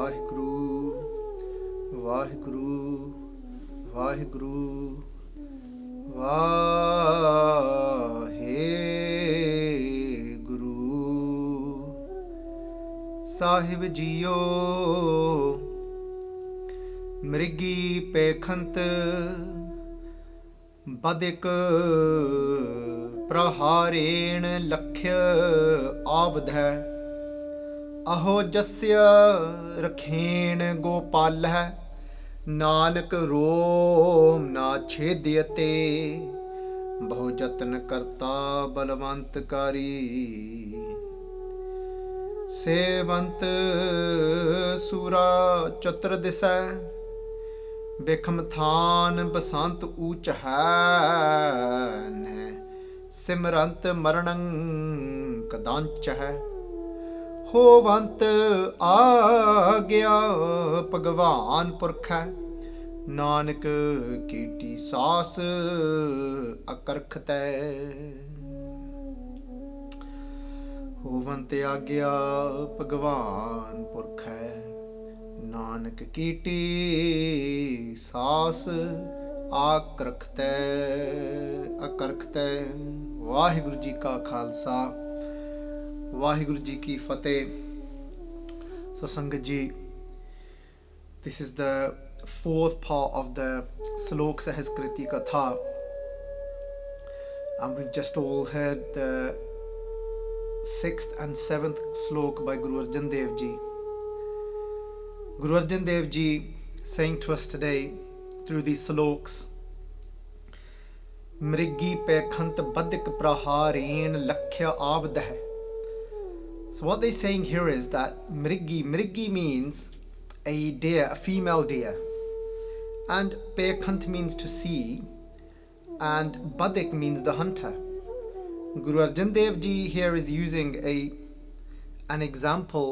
ਵਾਹਿਗੁਰੂ ਵਾਹਿਗੁਰੂ ਵਾਹਿਗੁਰੂ ਵਾਹਿਗੁਰੂ। ਸਾਹਿਬ JIO ਮ੍ਰਿਗੀ ਪੇਖੰਤ badhik prahareen lakhya avdha aho jasya rakheen gopal hai nanak rom na chhedyate bahu jatan karta balwant kari sevant sura chatra disa ਬਿਖਮ ਥਾਨ ਬਸੰਤ ਊਚ ਹੈ ਸਿਮਰੰਤ ਮਰਣੰ ਕਦਾਂਚ ਹੈ ਹੋਵੰਤ ਆਗਿਆ ਭਗਵਾਨ ਪੁਰਖ ਹੈ Nanak kitty ਸਾਸ ਅਕਰਖ ਤੈ ਹੋਵੰਤ ਆਗਿਆ ਭਗਵਾਨ ਪੁਰਖ ਹੈ ਨਾਨਕ ਕੀਟੀ ਸਾਸ ਆਕਰਖਤੈ ਅਕਰਖਤੈ। ਵਾਹਿਗੁਰੂ ਜੀ ਕਾ ਖਾਲਸਾ ਵਾਹਿਗੁਰੂ ਜੀ ਕੀ ਫਤਿਹ। So ਸੰਗਤ ਜੀ, this is the fourth part of the Salok Sehaskriti Katha, and we've just all heard the 6th and 7th slok by Guru Arjan Dev Ji. Guru Arjan Dev Ji saying to us today through these sloks, mrigee pekhant badhik prahareen lakhya avdah. So what they're saying here is that mrigee means a deer, a female deer, and pekhant means to see, and badhik means the hunter. Guru Arjan Dev Ji here is using an example,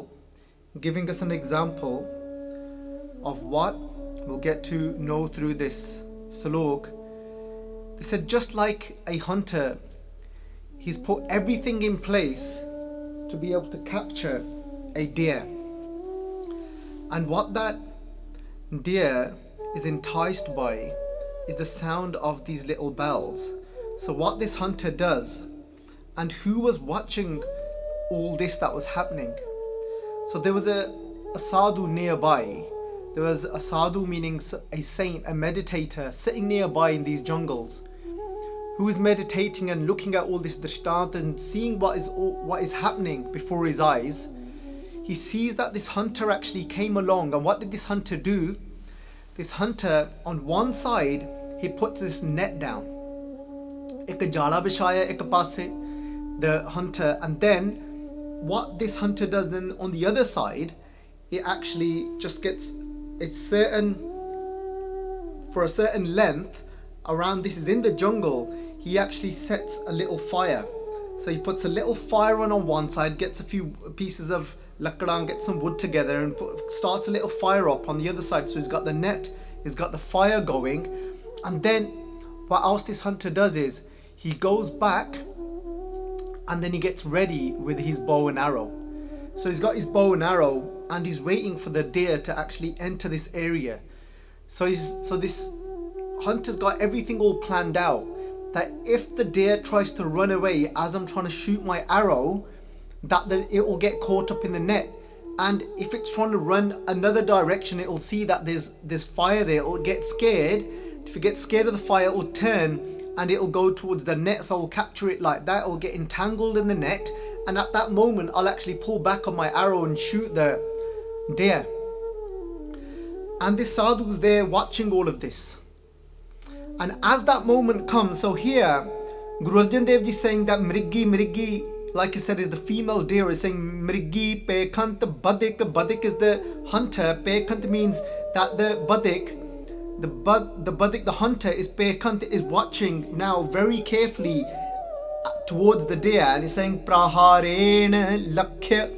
giving us an example of what we'll get to know through this salok. They said just like a hunter, he's put everything in place to be able to capture a deer, and what that deer is enticed by is the sound of these little bells. So what this hunter does, and who was watching all this that was happening, so there was a sadhu nearby. There was a sadhu, meaning a saint, a meditator, sitting nearby in these jungles, who is meditating and looking at all this drishtanta and seeing what is happening before his eyes. He sees that this hunter actually came along, and what did this hunter do? This hunter, on one side, he puts this net down. Ek jala bishaya ek paase, the hunter, and then what this hunter does then on the other side, it actually just gets for a certain length around, this is in the jungle, he actually sets a little fire. So he puts a little fire on one side, gets a few pieces of lakran, gets some wood together, and starts a little fire up on the other side. So he's got the net, he's got the fire going, and then what else this hunter does is he goes back and then he gets ready with his bow and arrow. So he's got his bow and arrow and he's waiting for the deer to actually enter this area. So this hunter's got everything all planned out, that if the deer tries to run away as I'm trying to shoot my arrow, that it will get caught up in the net. And if it's trying to run another direction, it will see that there's fire there, it will get scared. If it gets scared of the fire, it will turn and it will go towards the net, so I'll capture it like that, it will get entangled in the net, and at that moment I'll actually pull back on my arrow and shoot the deer. And this sadhu is there watching all of this, and as that moment comes, so here Guru Arjan Dev Ji saying that mrigee, like I said, is the female deer, is saying mrigee pekhant badhik is the hunter. Pekhant means that the badhik, the hunter is pekhant, is watching now very carefully towards the deer, and he's saying prahareen lakhya.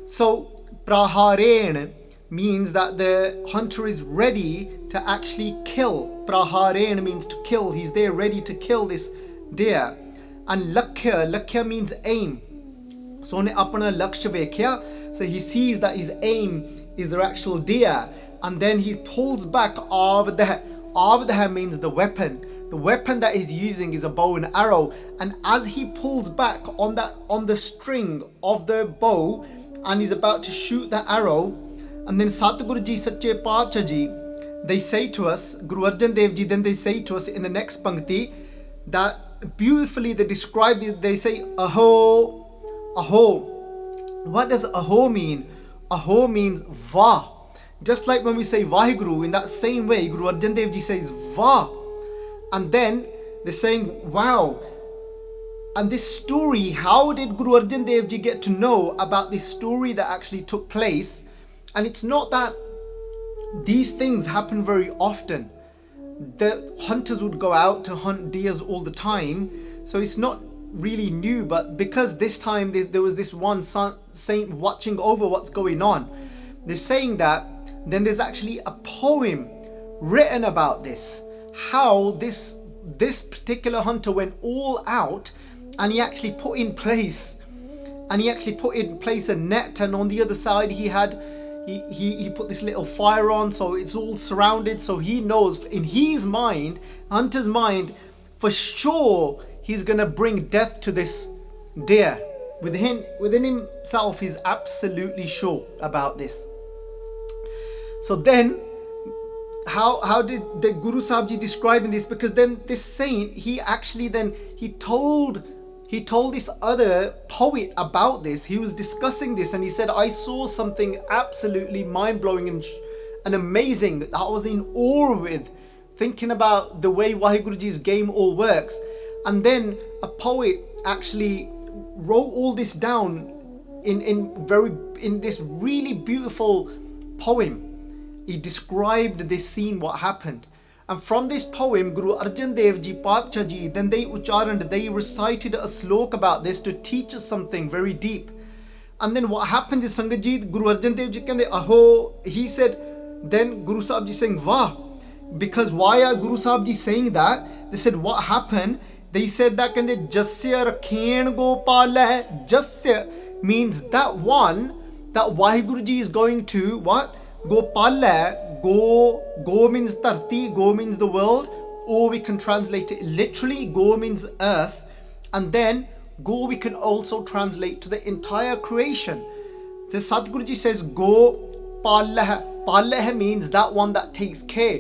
So prahareen means that the hunter is ready to actually kill. Prahareen means to kill. He's there ready to kill this deer. And lakhya means aim. So ਉਹਨੇ ਆਪਣਾ ਲਕਸ਼ ਵੇਖਿਆ, so he sees that his aim is the actual deer, and then he pulls back Avdah means the weapon. The weapon that he's using is a bow and arrow, and as he pulls back on the string of the bow and he's about to shoot the arrow, and then Satguru Ji Sache Paatshah Ji, they say to us, Guru Arjan Dev Ji, then they say to us in the next pankti that beautifully they describe it. They say aho, aho. What does aho mean? Aho means va. Just like when we say Vaheguru, in that same way Guru Arjan Dev Ji says va. And then they're saying, wow. And this story, how did Guru Arjan Dev Ji get to know about this story that actually took place? And it's not that these things happen very often. The hunters would go out to hunt deers all the time, so it's not really new. But because this time there was this one saint watching over what's going on, they're saying that then there's actually a poem written about this, how this particular hunter went all out, and he actually put in place a net, and on the other side he put this little fire on, so it's all surrounded. So he knows in his mind, hunter's mind, for sure he's gonna bring death to this deer. Within himself, he's absolutely sure about this. So then, how did the Guru Sahib Ji describing this? Because then this saint, he told this other poet about this. He was discussing this, and he said, I saw something absolutely mind-blowing and amazing that I was in awe with, thinking about the way Waheguruji's game all works. And then a poet actually wrote all this down in this really beautiful poem. He described this scene, what happened. And from this poem, Guru Arjan Dev Ji, Paatshah Ji, then they recited a slok about this to teach us something very deep. And then what happened is, Sangat Ji, Guru Arjan Dev Ji kende aho, he said, then Guru Sahib Ji saying vah. Because why are Guru Sahib Ji saying that? They said, what happened? They said that kende jasya rakhen gopal hai. Jasya means that one that Waheguruji is going to what? Gopal hai. Go means tarti, go means the world, or we can translate it literally, go means earth, and then go we can also translate to the entire creation. The Sadhguruji says go pallah. Pallah means that one that takes care,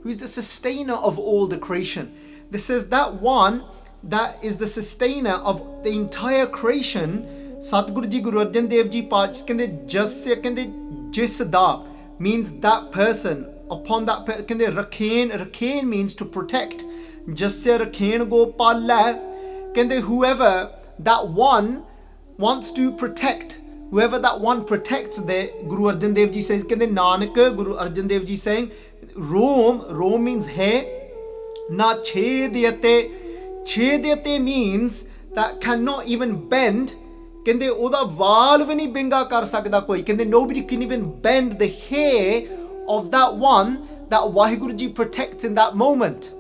who is the sustainer of all the creation. This says that one that is the sustainer of the entire creation. Sadhguruji Guru Arjan Dev Ji Paatshah kende jasya kende jisda means that person, upon that person. Rakhen means to protect. Jasya rakhen gopal hai. Whoever that one wants to protect, whoever that one protects, the Guru Arjan Dev Ji says, Nanak, Guru Arjan Dev Ji saying, Rom means hai. Na chediyate. Chediyate means that cannot even bend. Kende oda vaal vi nahi binga kar sakda koi. Kende nobody can even bend the hair of that one that Waheguruji protects in that moment.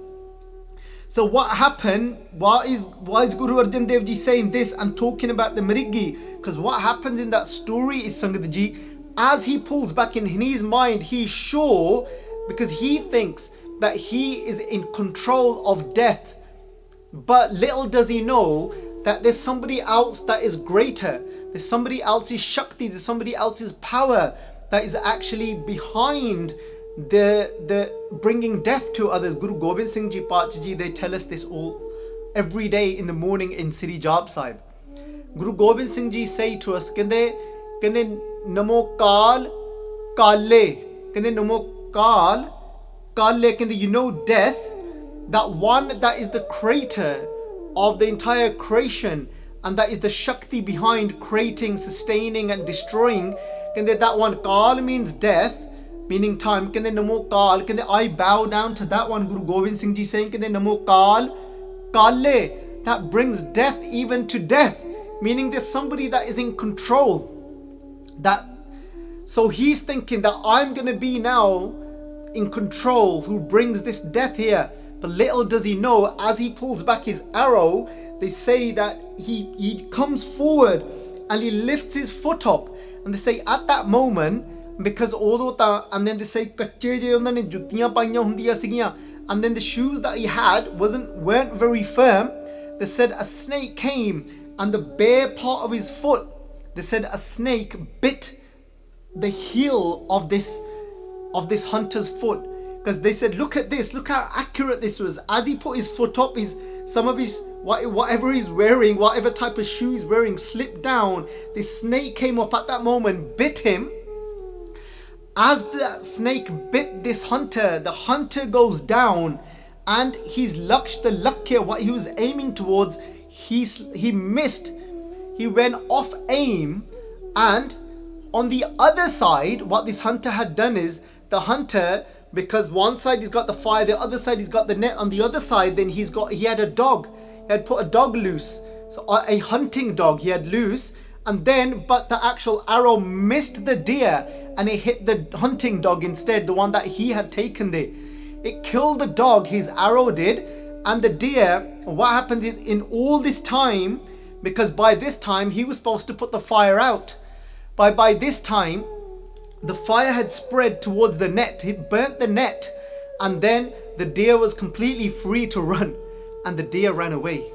So what happened? Why is Guru Arjan Dev Ji saying this and talking about the mrigee? Because what happens in that story is, Sangat Ji, as he pulls back in his mind, he's sure, because he thinks that he is in control of death. But little does he know that there's somebody else that is greater. There's somebody else's Shakti, there's somebody else's power that is actually behind the bringing death to others. Guru Gobind Singh Ji Paatshah Ji, they tell us this all every day in the morning in Sri Jap Sahib. Guru Gobind Singh Ji say to us, kende namo kal kale, kende namo kal kale, kende you know death, that one that is the creator of the entire creation, and that is the Shakti behind creating, sustaining and destroying. That one, Kal means death, meaning time. Namo Kal, I bow down to that one. Guru Gobind Singh Ji saying, Namo Kal Kale, that brings death even to death, meaning there's somebody that is in control. So he's thinking that I'm going to be now in control, who brings this death here. But little does he know, as he pulls back his arrow, they say that he comes forward and he lifts his foot up. And they say at that moment, because ਉਦੋਂ ਤਾਂ and then they say ਕੱਚੇ ਜੇ ਉਹਨਾਂ ਨੇ ਜੁੱਤੀਆਂ ਪਾਈਆਂ ਹੁੰਦੀਆਂ ਸੀਗੀਆਂ, and then the shoes that he had weren't very firm. They said a snake came and the bare part of his foot, they said a snake bit the heel of this hunter's foot, because they said, look at this, look how accurate this was. As he put his foot up, whatever he's wearing, whatever type of shoe he's wearing, slipped down. The snake came up at that moment, bit him. As the snake bit this hunter, the hunter goes down, and his the lakya, what he was aiming towards, he missed. He went off aim, and on the other side, what this hunter had done is, the hunter, because one side he's got the fire, the other side he's got the net, on the other side then he had a dog. He had put a dog loose, so a hunting dog he had loose, and then but the actual arrow missed the deer and it hit the hunting dog instead, the one that he had taken there. It killed the dog, his arrow did, and the deer. What happens is, in all this time, because by this time he was supposed to put the fire out, by this time the fire had spread towards the net, it burnt the net, and then the deer was completely free to run, and the deer ran away.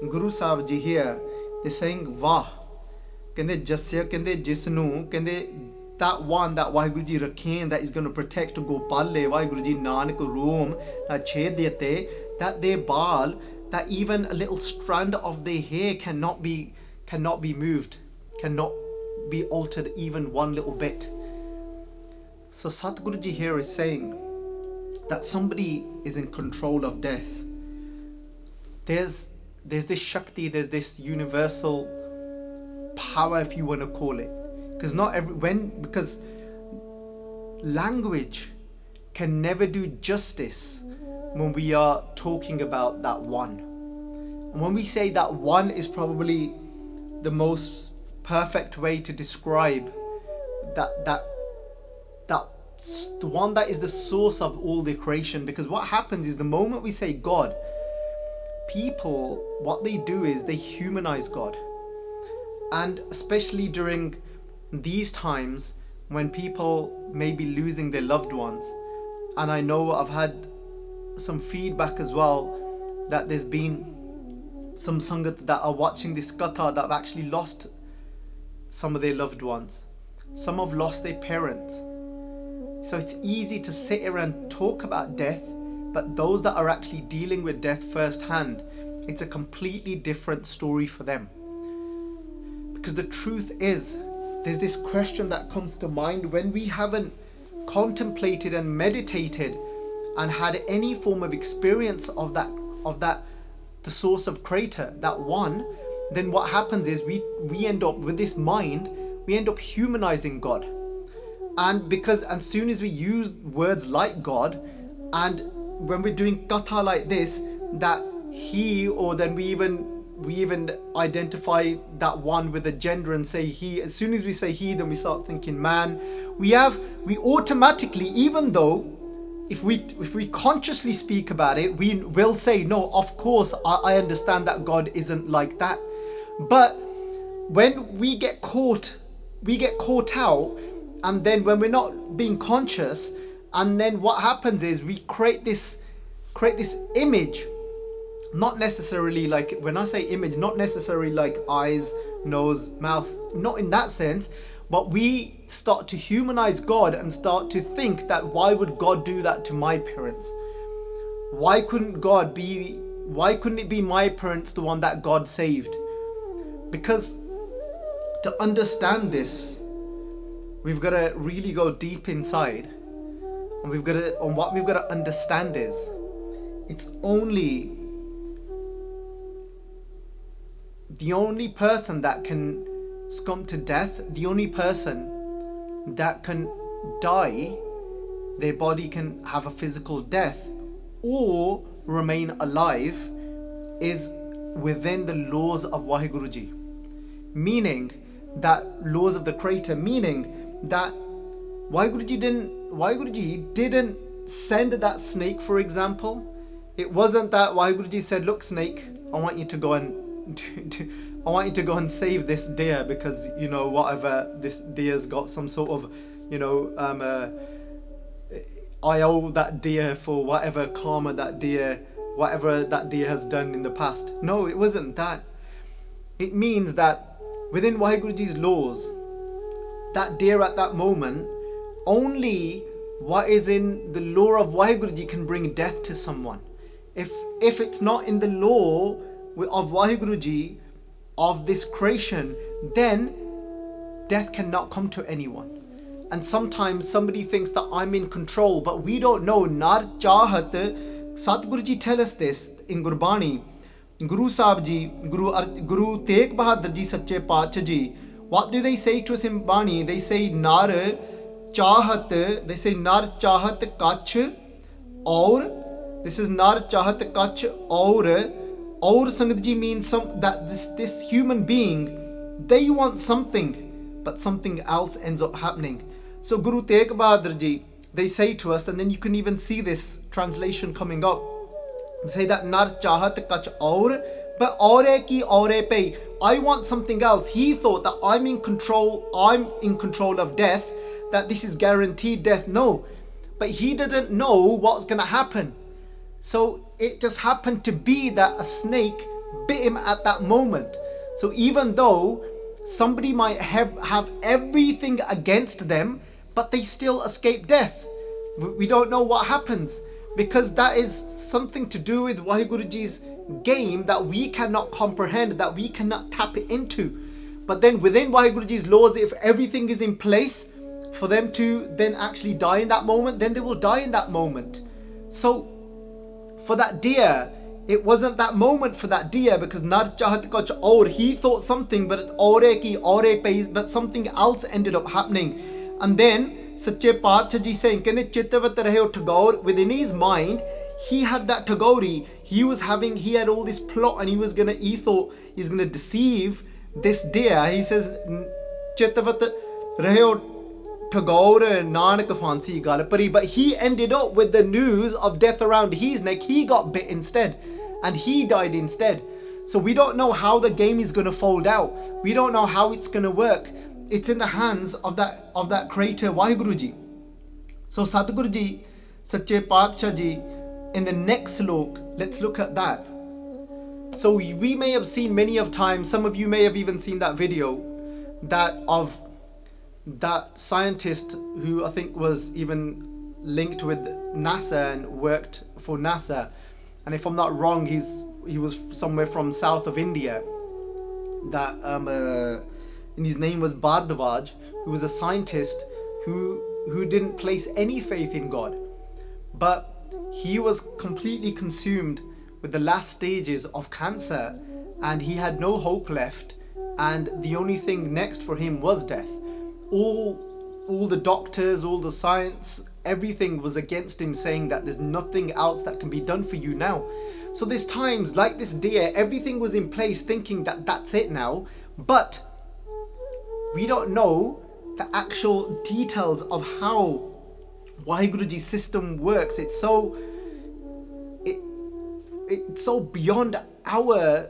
Guru Sahib ji here, they're saying, Wah, kende jasya, kende jisnu, kende that one that Waheguru ji rakhen, that is going to protect Gopalle, Waheguru ji Nanak room, that chediyate, that they bal, that even a little strand of their hair cannot be moved, cannot be altered even one little bit. So Satguru ji here is saying that somebody is in control of death. There's this Shakti, there's this universal power, if you want to call it. Because language can never do justice when we are talking about that one. And when we say that one is probably the most perfect way to describe the one that is the source of all the creation. Because what happens is, the moment we say God, people, what they do is they humanize God. And especially during these times when people may be losing their loved ones, and I know I've had some feedback as well that there's been some sangat that are watching this katha that have actually lost some of their loved ones. Some have lost their parents. So it's easy to sit here and talk about death, but those that are actually dealing with death firsthand, it's a completely different story for them. Because the truth is, there's this question that comes to mind when we haven't contemplated and meditated and had any form of experience of that the source of creator, that one. Then what happens is we end up with this mind, we end up humanizing God. And because as soon as we use words like God, and when we're doing katha like this, that he, or then we even identify that one with a gender and say he. As soon as we say he, then we start thinking man. We automatically, even though if we consciously speak about it, we will say, no, of course I understand that God isn't like that. But when we get caught out, and then when we're not being conscious, and then what happens is we create this image. Not necessarily like, when I say image, not necessarily like eyes, nose, mouth, not in that sense, but we start to humanize God and start to think that why would God do that to my parents? Why couldn't it be my parents the one that God saved? Because to understand this, we've got to really go deep inside, and what we've got to understand is, it's only the only person that can succumb to death, the only person that can die, their body can have a physical death or remain alive, is within the laws of Waheguruji. Meaning that laws of the creator, meaning that Waheguruji didn't send that snake, for example. It wasn't that Waheguruji said, look snake, I want you to go and save this deer, because whatever, this deer's got some sort of I owe that deer for whatever karma whatever that deer has done in the past. No, it wasn't that. It means that within Waheguruji's laws, that deer at that moment, only what is in the law of Waheguruji can bring death to someone. If it's not in the law of Waheguruji, of this creation, then death cannot come to anyone. And sometimes somebody thinks that I'm in control, but we don't know. Nar chahat, Satguruji tell us this in Gurbani. Guru Sahib Ji, Guru Tegh Bahadur Ji Sache Paatshah Ji, what do they say to us in Bani? They say Nar chahat, kach aur. This is Nar chahat kach aur. Aur Sangat Ji means that this human being, they want something, but something else ends up happening. So Guru Tegh Bahadur Ji, they say to us, and then you can even see this translation coming up. They say that Nar chahat kach aur, but aure ki aure pe. I want something else. He thought that I'm in control of death, that this is guaranteed death. No, but he didn't know what's going to happen. So it just happened to be that a snake bit him at that moment. So even though somebody might have everything against them, but they still escape death. We don't know what happens, because that is something to do with Waheguruji's game that we cannot comprehend, that we cannot tap into. But then within Waheguruji's laws, if everything is in place for them to then actually die in that moment, then they will die in that moment. So for that deer, it wasn't that moment for that deer, because Nar chahat kach aur, he thought something, but aure ki aure pe, but something else ended up happening. And then Sache Paatshah Ji saying, Chitavat rahe Tagore, within his mind, he had that Tagore. He had all this plot, and he thought he's gonna deceive this deer. He says, Chitavat rahe Tagore Nanak Fansi Galapari, but he ended up with the news of death around his neck. He got bit instead, and he died instead. So we don't know how the game is gonna fold out. We don't know how it's gonna work. It's in the hands of that creator Waheguruji. So Satguruji, Sache Paatshah Ji, in the next slok, let's look at that. So we may have seen many of times, some of you may have even seen that video, that of that scientist who I think was even linked with NASA and worked for NASA. And if I'm not wrong, he was somewhere from south of India. That and his name was Bardwaj, who was a scientist who didn't place any faith in God, but he was completely consumed with the last stages of cancer, and he had no hope left, and the only thing next for him was death. All the doctors, all the science, everything was against him, saying that there's nothing else that can be done for you now. So there's times like this deer, everything was in place thinking that that's it now, but we don't know the actual details of how Waheguruji's system works. It's so beyond our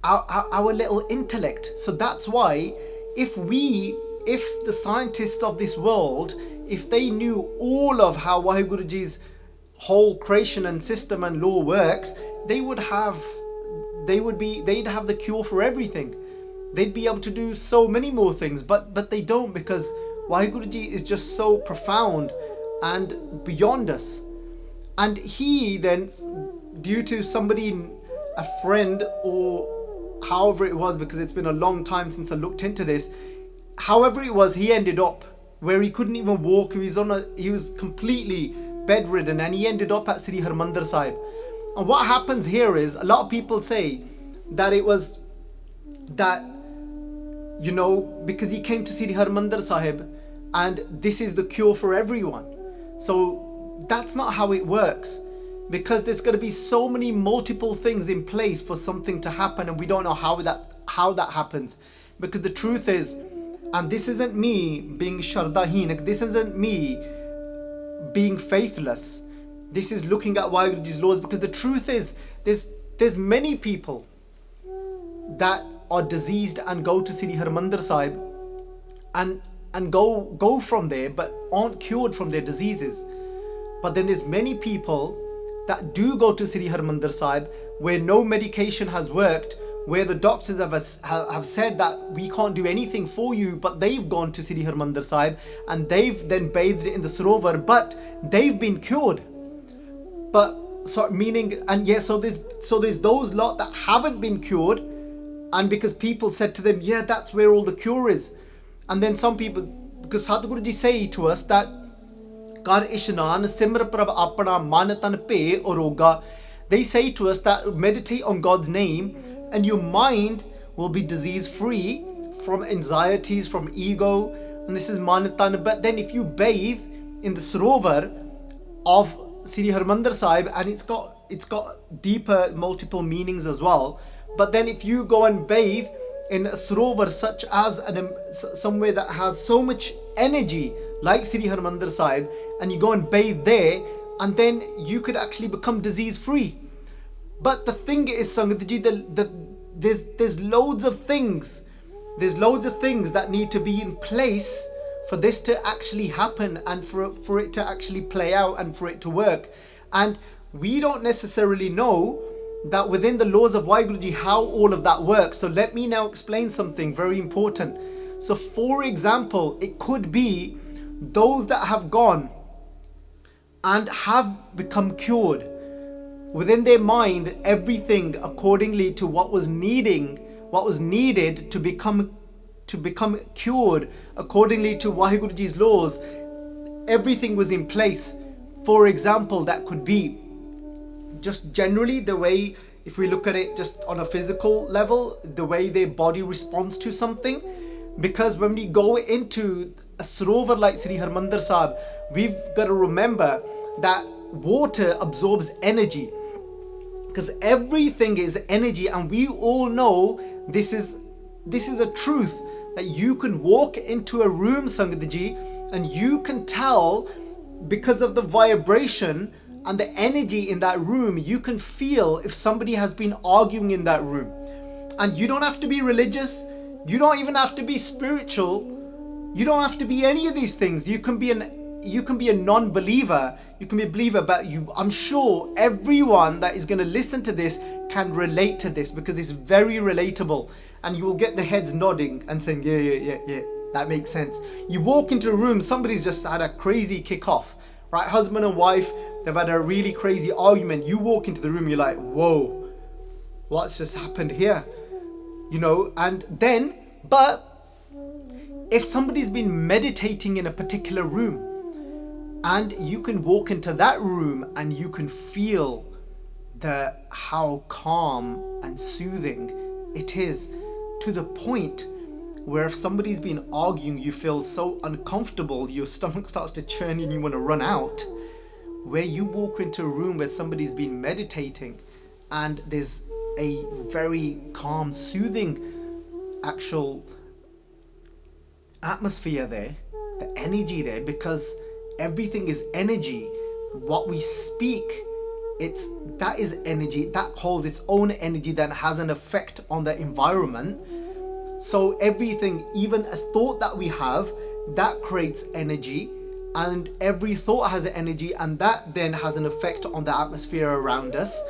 little intellect. So that's why if the scientists of this world, if they knew all of how Waheguruji's whole creation and system and law works, they'd have the cure for everything. They'd be able to do so many more things, but they don't, because Waheguruji is just so profound and beyond us. And he then, due to somebody, a friend, or however it was, because it's been a long time since I looked into this, however it was, he ended up where he couldn't even walk. He was completely bedridden, and he ended up at Sri Harmandir Sahib. And what happens here is, a lot of people say that it was that, because he came to Sri Harmandir Sahib and this is the cure for everyone. So that's not how it works, because there's going to be so many multiple things in place for something to happen, and we don't know how that happens. Because the truth is, and this isn't me being Shardaheen, this isn't me being faithless, this is looking at Waheguruji's laws, because the truth is, there's many people that are diseased and go to Sri Harmandir Sahib, and and go from there, but aren't cured from their diseases. But then there's many people that do go to Sri Harmandir Sahib where no medication has worked, where the doctors have said that we can't do anything for you, but they've gone to Sri Harmandir Sahib and they've then bathed in the Sarovar, but they've been cured. But so meaning, and yeah, so there's those lot that haven't been cured, and because people said to them, yeah, that's where all the cure is. And then some people, because Sadhguru Ji say to us that Kar Ishnan Simr Prabh Apna Man Tan Pe Oroga, they say to us that meditate on God's name and your mind will be disease free from anxieties, from ego, and this is Manatan. But then if you bathe in the Sarovar of Sri Harmandir Sahib, and it's got deeper multiple meanings as well, but then if you go and bathe in a Sarovar such as somewhere that has so much energy like Sri Harmandir Sahib, and you go and bathe there, and then you could actually become disease free. But the thing is, Sangat Ji, there's loads of things. There's loads of things that need to be in place for this to actually happen, and for it to actually play out, and for it to work. And we don't necessarily know that within the laws of Vaheguruji how all of that works. So let me now explain something very important. So for example, it could be those that have gone and have become cured within their mind, everything accordingly to what was needed to become cured accordingly to Vaheguruji's laws, everything was in place. For example, that could be just generally the way, if we look at it just on a physical level, the way their body responds to something. Because when we go into a Sarovar like Sri Harmandir Sahib, we've got to remember that water absorbs energy, because everything is energy, and we all know this is a truth, that you can walk into a room, Sangat Ji, and you can tell because of the vibration and the energy in that room, you can feel if somebody has been arguing in that room. And you don't have to be religious, you don't even have to be spiritual, you don't have to be any of these things. You can be a non-believer, you can be a believer, but I'm sure everyone that is going to listen to this can relate to this, because it's very relatable, and you will get the heads nodding and saying, yeah, that makes sense. You walk into a room, somebody's just had a crazy kick-off, right? Husband and wife, they've had a really crazy argument. You walk into the room, you're like, whoa, what's just happened here? And then, but if somebody's been meditating in a particular room, and you can walk into that room and you can feel how calm and soothing it is, to the point where if somebody's been arguing, you feel so uncomfortable, your stomach starts to churn and you want to run out. Where you walk into a room where somebody's been meditating and there's a very calm, soothing actual atmosphere there, the energy there, because everything is energy. What we speak, that is energy, that holds its own energy that has an effect on the environment. So everything, even a thought that we have, that creates energy, and every thought has an energy, and that then has an effect on the atmosphere around us.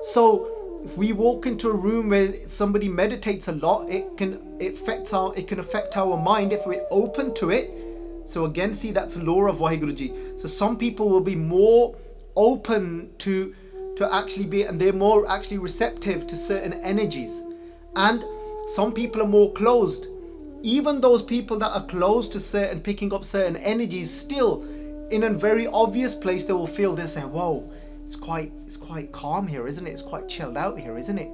So if we walk into a room where somebody meditates a lot, it can affect our mind if we're open to it. So again, see, that's a law of Vaheguruji. So some people will be more open to actually be, and they're more actually receptive to certain energies. And some people are more closed. Even those people that are closed to picking up certain energies, still in a very obvious place, they will feel this, say, whoa, it's quite calm here, isn't it? It's quite chilled out here, isn't it?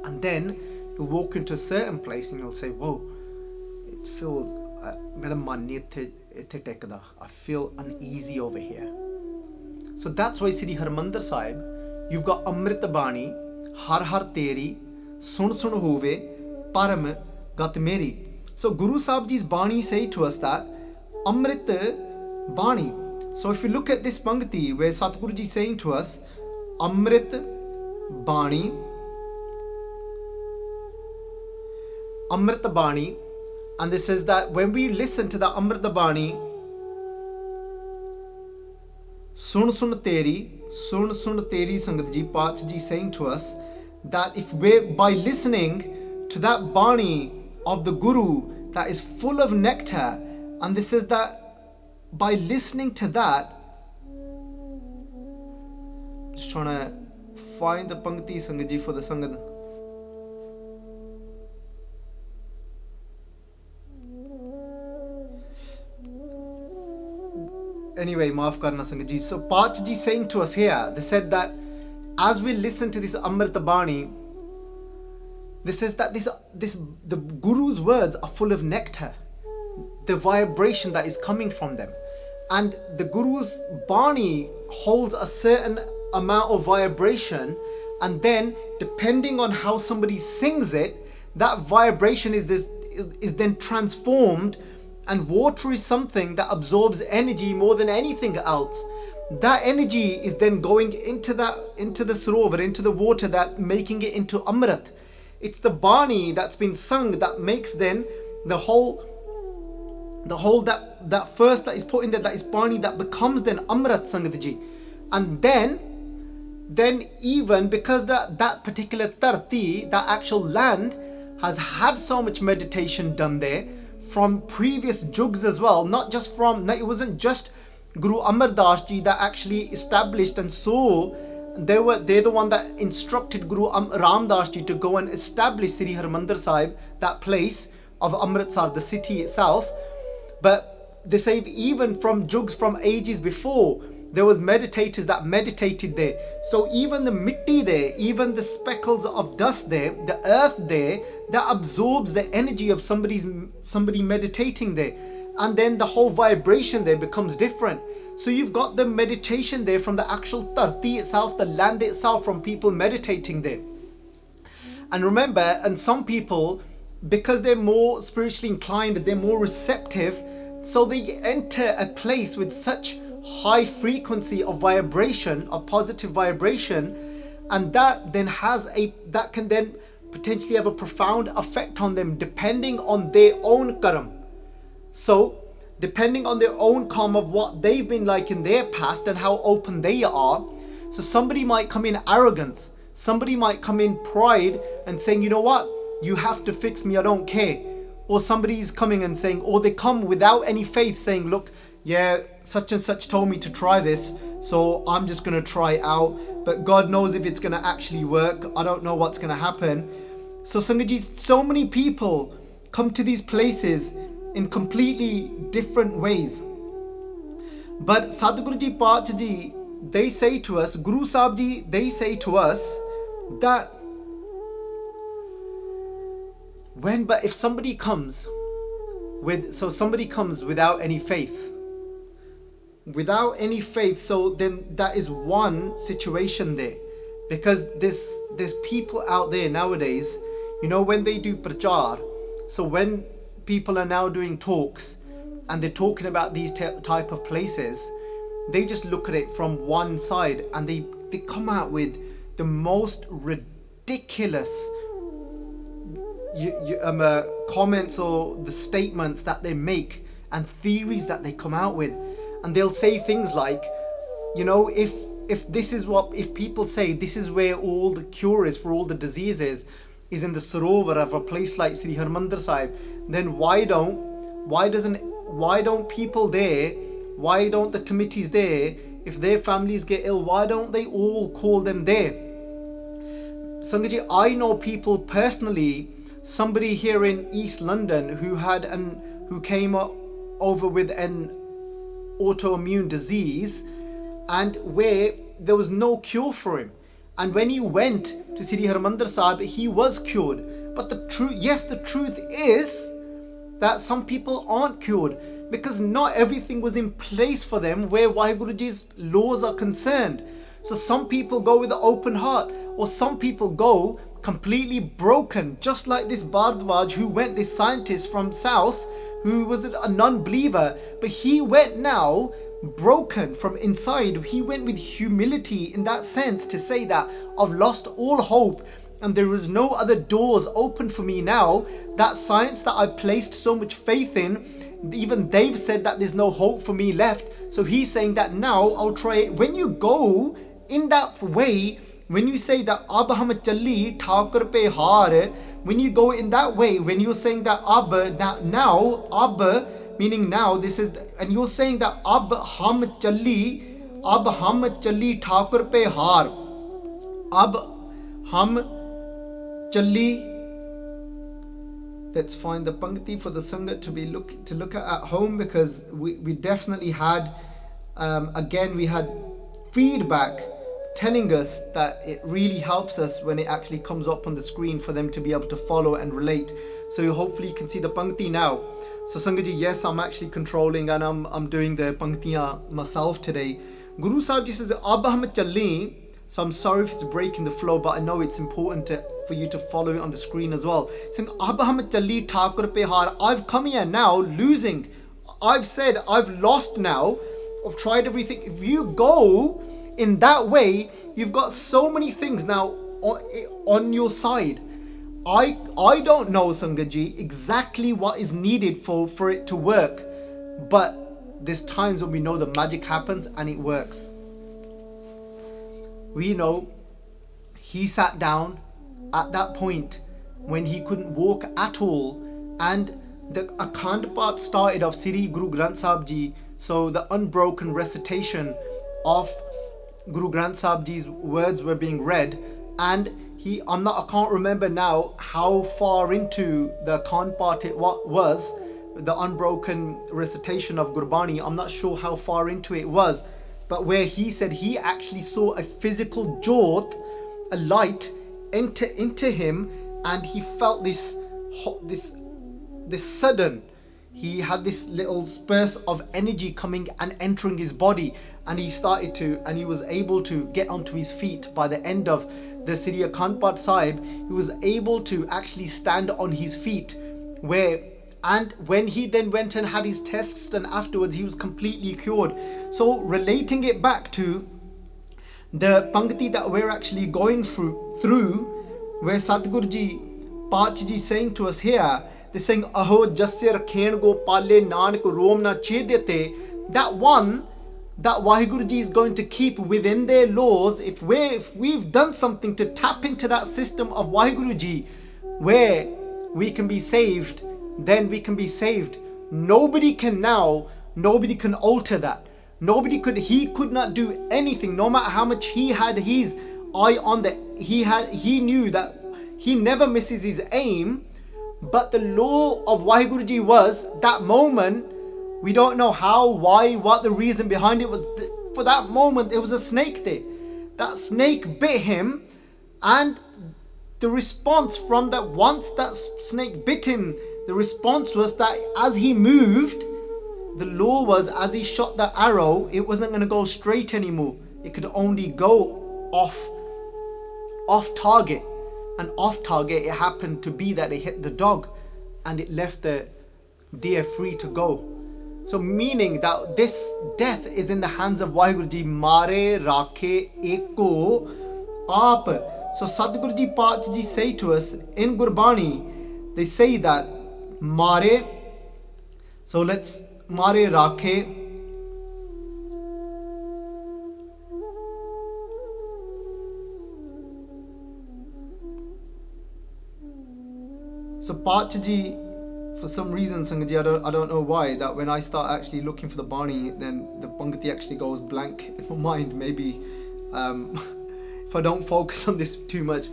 And then you'll walk into a certain place and you'll say, whoa, it feels, I feel uneasy over here. So that's why Sri Harmandir Sahib, you've got Amrit Bani, Har Har Teri, Sun Sun Hove, Param Gat Meri. So Guru Sahib Ji's Bani say to us that Amrit Bani. So if you look at this Pangti where Satguru Ji is saying to us, Amrit Bani, And this says that when we listen to the Amrit Bani, Sun Sun Teri Sangat Ji, Path Ji saying to us that if we, by listening to that Bani of the Guru that is full of nectar, and this is that by listening to that, just trying to find the Pankti Sangat Ji for the Sangat. Anyway, maaf karna Sangat Ji. So Path Ji saying to us here, they said that as we listen to this Amrita Bani, this is that the Guru's words are full of nectar, the vibration that is coming from them. And the Guru's Bani holds a certain amount of vibration, and then depending on how somebody sings it, that vibration is then transformed. And water is something that absorbs energy more than anything else. That energy is then going into the sarovar, into the water, that making it into Amrit. It's the Bani that's been sung that makes then the whole that first that is put in there, that is Bani, that becomes then Amrit, Sangat Ji. And then even because that particular Tarti, that actual land, has had so much meditation done there from previous jugs as well, not just from, it wasn't just Guru Amar Das Ji that actually established and saw, they're the one that instructed Guru Ram Das Ji to go and establish Sri Harmandir Sahib, that place of Amritsar, the city itself. But they say even from jugs from ages before, there was meditators that meditated there. So even the mitti there, even the speckles of dust there, the earth there, that absorbs the energy of somebody meditating there. And then the whole vibration there becomes different. So you've got the meditation there from the actual tarti itself, the land itself, from people meditating there. And remember, and some people, because they're more spiritually inclined, they're more receptive, so they enter a place with such high frequency of vibration, of positive vibration, and that can then potentially have a profound effect on them depending on their own karam. So depending on their own karma of what they've been like in their past and how open they are. So somebody might come in arrogance, somebody might come in pride and saying, you know what, you have to fix me, I don't care. Or somebody's coming and saying, or they come without any faith saying, look, yeah, such and such told me to try this, so I'm just going to try it out, but God knows if it's going to actually work. I don't know what's going to happen. So Sangat, so many people come to these places in completely different ways. But Sadhguru Ji, Path Ji, they say to us, Guru Sahib Ji, they say to us that if somebody comes without any faith, so then that is one situation there. Because there's people out there nowadays, when they do prachar, so when people are now doing talks and they're talking about these type of places, they just look at it from one side and they come out with the most ridiculous comments or the statements that they make and theories that they come out with. And they'll say things like, if people say this is where all the cure is for all the diseases is in the sarovar of a place like Sri Harmandir Sahib, then why don't people there, why don't the committees there, if their families get ill, why don't they all call them there? Sangat Ji, I know people personally, somebody here in East London who came over with an autoimmune disease and where there was no cure for him, and when he went to Sri Harmandir Sahib, he was cured. But the truth is that some people aren't cured because not everything was in place for them where Waheguruji's laws are concerned. So some people go with an open heart, or some people go completely broken, just like this Bhardwaj who went, this scientist from south who was a non-believer, but he went now broken from inside. He went with humility in that sense to say that I've lost all hope and there is no other doors open for me now. That science that I placed so much faith in, even they've said that there's no hope for me left. So he's saying that now I'll try it. When you go in that way, when you say that ab hum challi thakur pe haar, when you go in that way, when you're saying that ab, now ab meaning now, this is, and you're saying that ab hum challi thakur pe haar, ab hum challi. Let's find the pankti for the sangat to look at home, because we definitely had again we had feedback telling us that it really helps us when it actually comes up on the screen for them to be able to follow and relate. So hopefully you can see the pankti now. So Sangaji, yes, I'm actually controlling and I'm doing the panktiyan myself today. Guru Sahib ji says ab hum challi. So I'm sorry if it's breaking the flow, but I know it's important for you to follow it on the screen as well. Saying ab hum challi thakur pe haar. I've come here now losing. I've said I've lost now. I've tried everything. If you go in that way, you've got so many things now on your side. I don't know, Sangaji, exactly what is needed for it to work, but there's times when we know the magic happens and it works. We know he sat down at that point when he couldn't walk at all, and the Akhand part started of Sri Guru Granth Sahib Ji, so the unbroken recitation of Guru Granth Sahib Ji's words were being read, and I can't remember now how far into the Akhand part it was, the unbroken recitation of Gurbani. I'm not sure how far into it was, but where he said he actually saw a physical jot, a light enter into him, and he felt this sudden, he had this little spurt of energy coming and entering his body, and he was able to get onto his feet. By the end of the Sri Akhand Path Sahib, he was able to actually stand on his feet, and when he then went and had his tests and afterwards he was completely cured. So relating it back to the pankti that we're actually going through, where Satguru Ji, Pach Ji saying to us here, they're saying aho jasya rakhen go pale nanak rom na chedete. That one that Waheguru Ji is going to keep within their laws, if we've done something to tap into that system of Waheguru Ji where we can be saved, then we can be saved. Nobody can alter that. He could not do anything, no matter how much he had his eye on he knew that he never misses his aim, but the law of Waheguru Ji was that moment. We don't know how, why, what the reason behind it was. For that moment, there was a snake there. That snake bit him, and the response from that, once that snake bit him, the response was that as he moved, the law was as he shot the arrow, it wasn't going to go straight anymore. It could only go off target. And off target, it happened to be that it hit the dog and it left the deer free to go. So meaning that this death is in the hands of Waheguru Ji. Mare rakhe eko aap. So Sadguru Ji Pach Ji say to us in Gurbani, they say that Mare. So let's Mare rakhe. So Pach Ji, for some reason, Sangaji, I don't know why, that when I start actually looking for the Bani, then the Pankti actually goes blank in my mind. Maybe if I don't focus on this too much.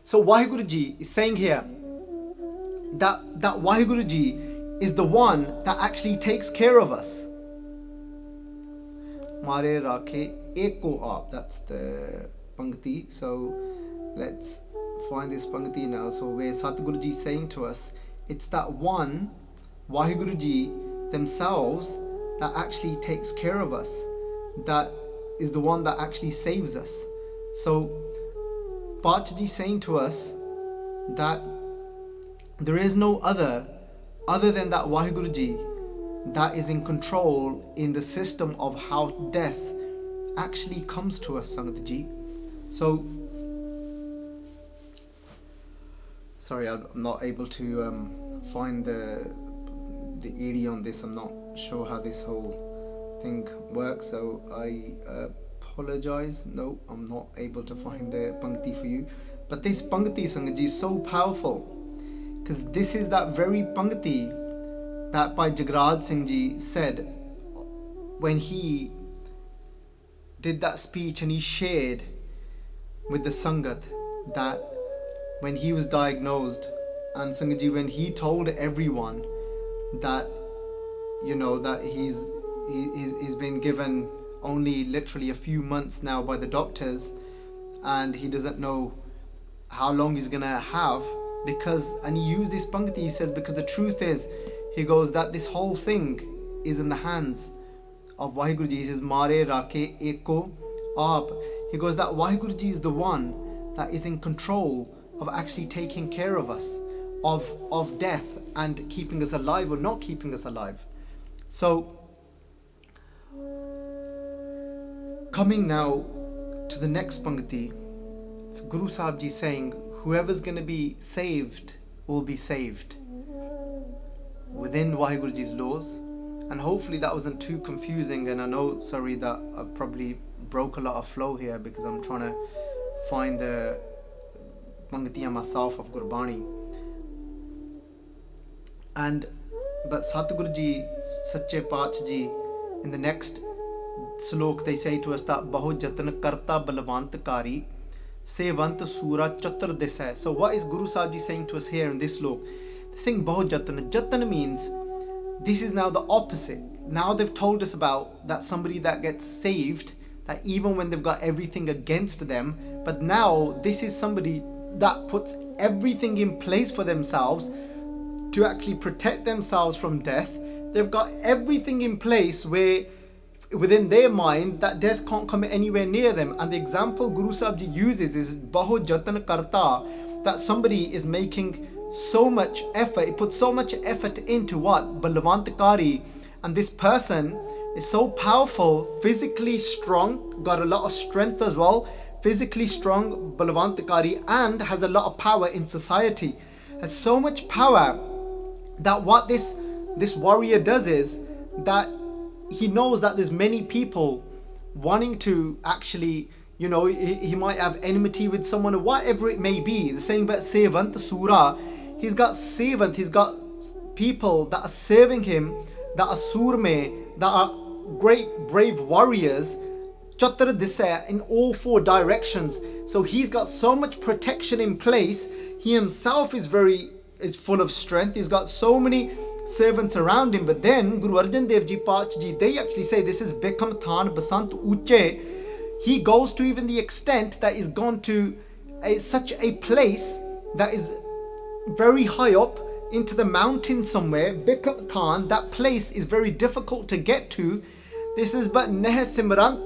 So Waheguru Ji is saying here that Waheguru Ji is the one that actually takes care of us. Mare rakhe eko aap. That's the Pankti. So let's find this Pankti now. So where Satguru Ji is saying to us, it's that one, Waheguru Ji themselves, that actually takes care of us, that is the one that actually saves us. So Pach Ji saying to us that there is no other than that Waheguru Ji that is in control in the system of how death actually comes to us, Sangat Ji. So Sorry, I'm not able to find the ED on this. I'm not sure how this whole thing works, so I apologize. No, I'm not able to find the Pankti for you. But this Pankti, Sangat Ji, is so powerful, because this is that very Pankti that Bhai Jagraj Singh Ji said when he did that speech and he shared with the Sangat that when he was diagnosed, and Sangat Ji, when he told everyone that, you know, that he's been given only literally a few months now by the doctors, and he doesn't know how long he's gonna have, because, and he used this Pankti, he says, because the truth is, he goes, that this whole thing is in the hands of Waheguru Ji. He says, Mare Rakhe Eko Aap. He goes, that Waheguru Ji is the one that is in control of actually taking care of us, of death, and keeping us alive or not keeping us alive. So, coming now to the next Pankti, so Guru Sahib Ji saying, whoever's going to be saved will be saved within Waheguru Ji's laws. And hopefully that wasn't too confusing, and I know, sorry, that I've probably broke a lot of flow here because I'm trying to find the Panktiyan myself of Gurbani. But Satguru Ji, Sache Paach Ji, in the next slok they say to us that Bahu Jatan Karta Balvant Kari Sevant Sura Chatur Desai. So what is Guru Sahib Ji saying to us here in this slok? They're saying Bahu Jatan. Jatan means this is now the opposite. Now they've told us about that somebody that gets saved, that even when they've got everything against them, but now this is somebody that puts everything in place for themselves to actually protect themselves from death. They've got everything in place where within their mind that death can't come anywhere near them. And the example Guru Sahib Ji uses is Bahu Jatan Karta, that somebody is making so much effort, it puts so much effort into what? Balvantakari. And this person is so powerful, physically strong, got a lot of strength as well, physically strong, Balvantakari, and has a lot of power in society. Has so much power that what this warrior does is that he knows that there's many people wanting to actually, you know, he might have enmity with someone or whatever it may be. The saying about Sevant Surah, he's got servant, he's got people that are serving him, that are surme, that are great brave warriors, Chatur Disaya, in all four directions. So he's got so much protection in place. He himself is full of strength. He's got so many servants around him. But then Guru Arjan Dev Ji Paach Ji, they actually say this is Bekham Than Basant Uche. He goes to even the extent that he's gone to such a place that is very high up into the mountain somewhere. Bekham Than, that place is very difficult to get to. This is but Neh Simrant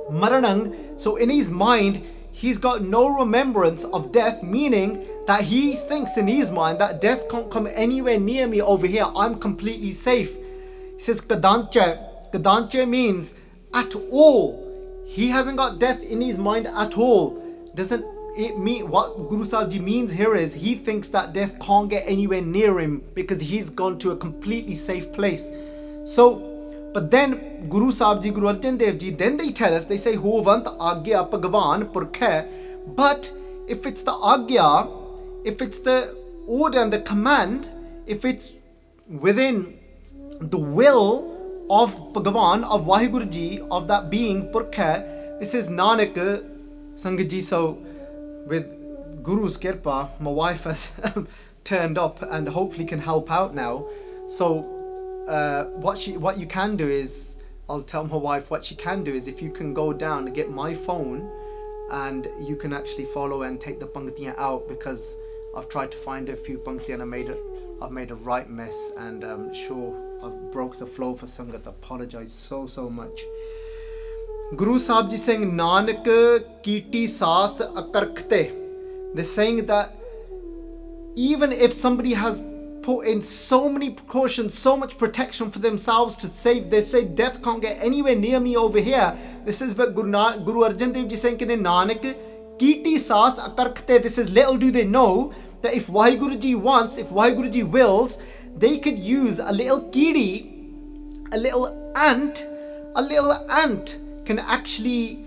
Maranang. So in his mind, he's got no remembrance of death, meaning that he thinks in his mind that death can't come anywhere near me over here. I'm completely safe. He says Kadancha. Kadancha means at all. He hasn't got death in his mind at all. Doesn't it mean, what Guru Sahib Ji means here is he thinks that death can't get anywhere near him because he's gone to a completely safe place. So, but then Guru Sahib Ji, Guru Arjan Dev Ji, then they tell us, they say Hovant Agya Bhagwan Purkhe. But if it's the Agya, if it's the order and the command, if it's within the will of Bhagavan, of Waheguru Ji, of that being Purkha, this is Nanak Sangat Ji. So with Guru's Kirpa, my wife has turned up and hopefully can help out now. So what you can do is, I'll tell my wife what she can do is, if you can go down and get my phone and you can actually follow and take the Panktiyan out, because I've tried to find a few Panktiyan and I've made a right mess, and I'm sure I've broke the flow for Sangat. I apologize so much. Guru Sahib Ji saying Nanak Kiti Saas Akarkhte. They're saying that even if somebody has put in so many precautions, so much protection for themselves to save, they say death can't get anywhere near me over here. This is what Guru Arjan Dev Ji saying Nanak Kiti Saas Akarkhte. This is, little do they know that if Waheguruji wants, if Waheguruji wills, they could use a little kiri, a little ant can actually,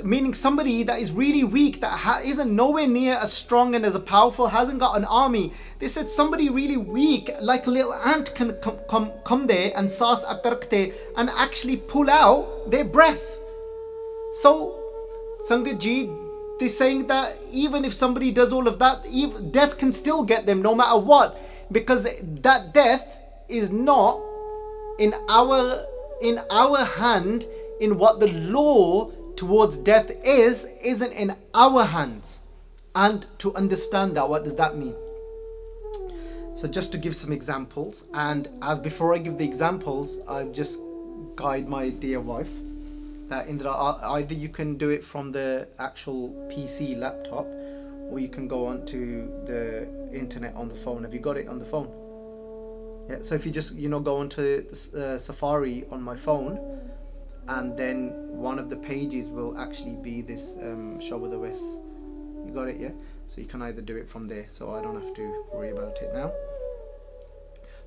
meaning somebody that is really weak, that isn't nowhere near as strong and as powerful, hasn't got an army. They said somebody really weak, like a little ant, can come there and saas akarkte and actually pull out their breath. So, Sangat Ji, they're saying that even if somebody does all of that, death can still get them no matter what, because that death is not in our hand. In what the law towards death isn't in our hands. And to understand that, what does that mean? So just to give some examples, and as before I give the examples, I just guide my dear wife that Indra, either you can do it from the actual PC laptop, or you can go onto the internet on the phone. Have you got it on the phone? Yeah. So if you just go onto Safari on my phone, and then one of the pages will actually be this show with the West. You got it, yeah? So you can either do it from there, so I don't have to worry about it now.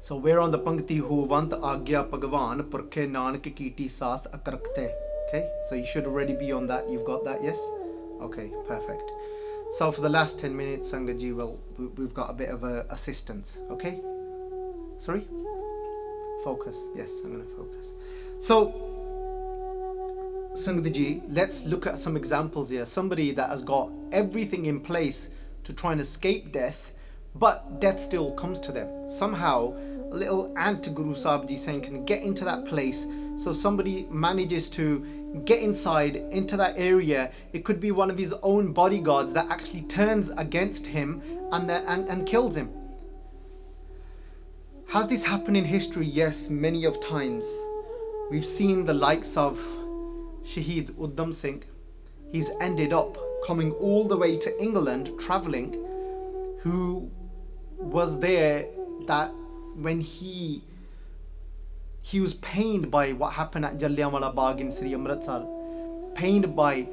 So we're on the Pankti Huvant Agya Bhagavan Purkhe Nanak Kiti Saas Akarakte. Okay, so you should already be on that. You've got that, yes? Okay, perfect. So for the last 10 minutes, Sangaji, we've got a bit of assistance, okay? Sorry? Focus. Yes, I'm going to focus. So, Sangatji, let's look at some examples here. Somebody that has got everything in place to try and escape death, but death still comes to them. Somehow, a little ant, Guru Sahib Ji saying, can get into that place. So somebody manages to get inside into that area. It could be one of his own bodyguards that actually turns against him and kills him. Has this happened in history? Yes, many of times. We've seen the likes of Shaheed Uddham Singh. He's ended up coming all the way to England, travelling, who was there that when he was pained by what happened at Jallianwala Bagh in Sri Amritsar, pained by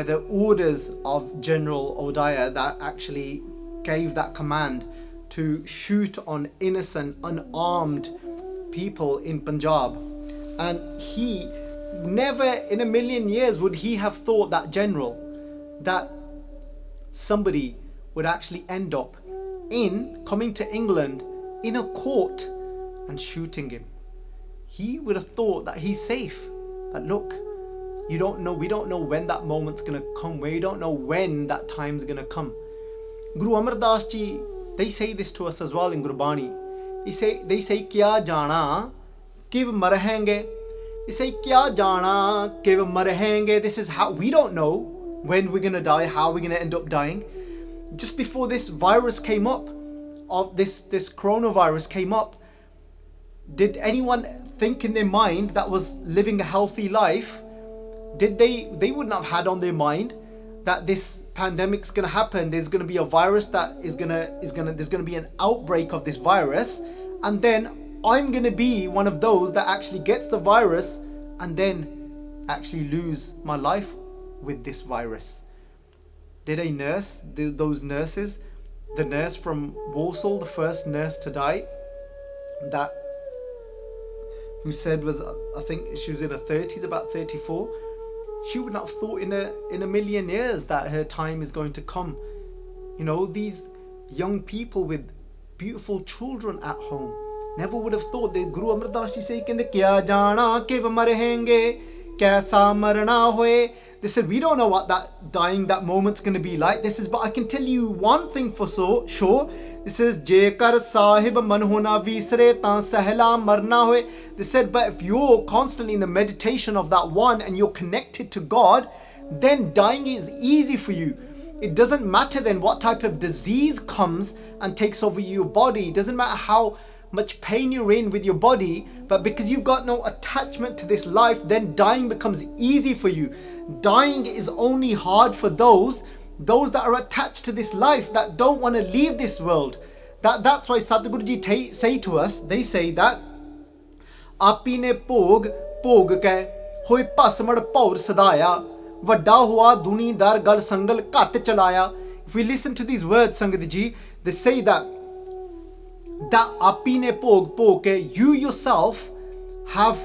the orders of General Odaya that actually gave that command to shoot on innocent, unarmed people in Punjab. And he never in a million years would he have thought, that general, that somebody would actually end up coming to England in a court and shooting him. He would have thought that he's safe. But look, we don't know when that moment's going to come. We don't know when that time's going to come. Guru Amar Das Ji, they say this to us as well in Gurbani. They say kya jana kiv marhenge. They say kya jana kiv marhenge. This is how we don't know when we're going to die, how we're going to end up dying. Just before this virus came up, of this coronavirus came up, did anyone think in their mind that was living a healthy life? Did they wouldn't have had on their mind that this pandemic's going to happen? There's going to be a virus that there's going to be an outbreak of this virus, and then I'm going to be one of those that actually gets the virus and then actually lose my life with this virus. Did a nurse, those nurses, the nurse from Walsall, the first nurse to die, that who said was, I think she was in her 30s, about 34, she would not have thought in a million years that her time is going to come. You know, these young people with beautiful children at home never would have thought. That Guru Amar Das Ji say, kya jana kiv marhenge, kaisa marna hoye. They said, we don't know what that dying, that moment's going to be like. This is, but I can tell you one thing for sure. This is, jekar sahib man hona visre tan sahla marna hoye. They said, but if you're constantly in the meditation of that one and you're connected to God, then dying is easy for you. It doesn't matter then what type of disease comes and takes over your body. It doesn't matter how much pain you're in with your body, but because you've got no attachment to this life, then dying becomes easy for you. Dying is only hard for those that are attached to this life, that don't want to leave this world. That's why Sadhguruji say to us, they say that Apine pog ke hoy pasmad paur sadaya vadda hua duni dar gal sangal kat chalaya. If we listen to these words, Sangatji, They say that apine pog pog, you yourself have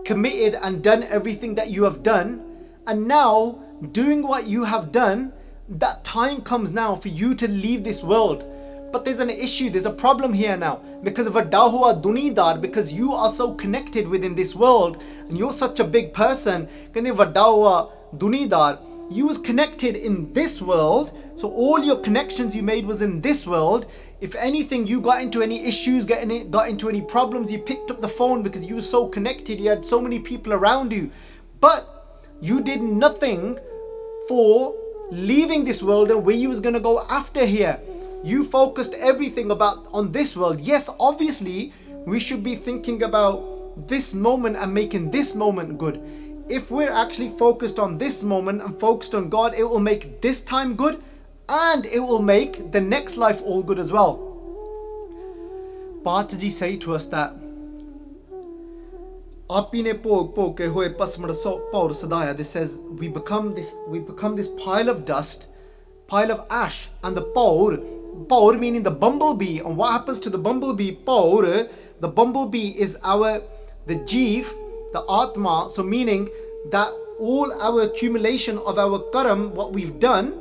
committed and done everything that you have done, and now doing what you have done, that time comes now for you to leave this world. But there's an issue, there's a problem here now, because of Vadahua Dunidar, because you are so connected within this world and you're such a big person. Vadahua Dunidar, you was connected in this world, so all your connections you made was in this world. If anything, you got into any issues, got into any problems, you picked up the phone because you were so connected, you had so many people around you. But you did nothing for leaving this world and where you was going to go after here. You focused everything on this world. Yes, obviously, we should be thinking about this moment and making this moment good. If we're actually focused on this moment and focused on God, it will make this time good, and it will make the next life all good as well. Pataji say to us that this says we become this pile of dust, pile of ash, and the paur meaning the bumblebee. And what happens to the bumblebee? Paur, the bumblebee is the jeev, the atma, so meaning that all our accumulation of our karam, what we've done,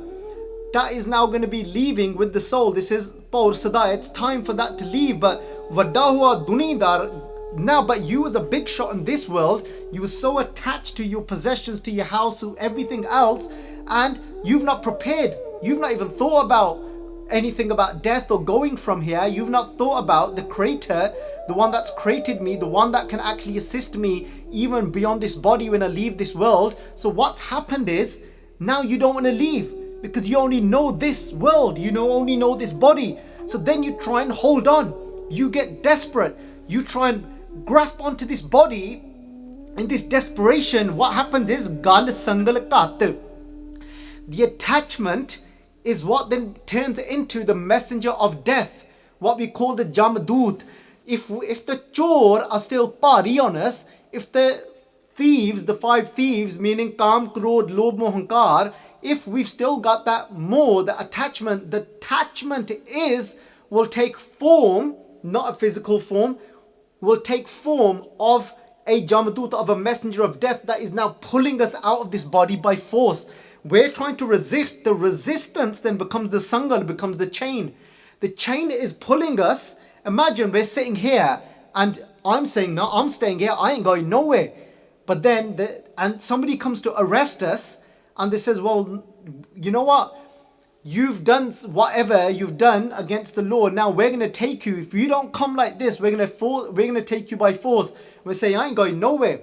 that is now going to be leaving with the soul. This is paur sada, it's time for that to leave. But vadahua dunidar, now, but you as a big shot in this world, you were so attached to your possessions, to your house, to everything else, and you've not prepared. You've not even thought about anything about death or going from here. You've not thought about the creator, the one that's created me, the one that can actually assist me even beyond this body when I leave this world. So what's happened is, now you don't want to leave because you only know this world, only know this body. So then you try and hold on. You get desperate. You try and grasp onto this body. In this desperation, what happens is gal sangal kat. The attachment is what then turns into the messenger of death, what we call the Jamdut. If the chor are still pari on us, if the thieves, the 5 thieves, meaning Kam, Krodh, Lobh, Mohankar, if we've still got that more, the attachment will take form, not a physical form, will take form of a Jamdut, of a messenger of death that is now pulling us out of this body by force. We're trying to resist. The resistance then becomes the sangal, becomes the chain. The chain is pulling us. Imagine we're sitting here and I'm saying, no, I'm staying here. I ain't going nowhere. But then, and somebody comes to arrest us and they says, well, you know what? You've done whatever you've done against the law. Now we're going to take you. If you don't come like this, we're going to take you by force. We say, I ain't going nowhere.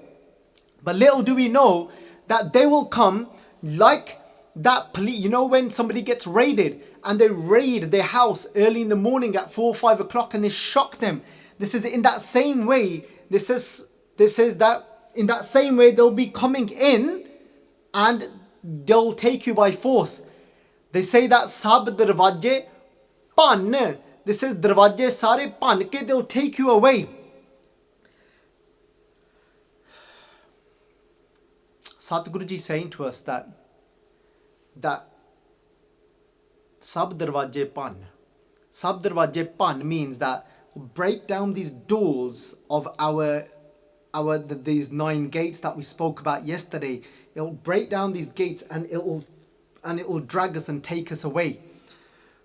But little do we know that they will come like that police. When somebody gets raided and they raid their house early in the morning at 4 or 5 o'clock and they shock them. This is in that same way. This is that in that same way they'll be coming in and they'll take you by force. They say that sab darwaje pan. This is darwaje sare pan ke, they'll take you away. Satguruji saying to us that sab darwaje pan means that break down these doors of these 9 gates that we spoke about yesterday. It'll break down these gates and it will drag us and take us away.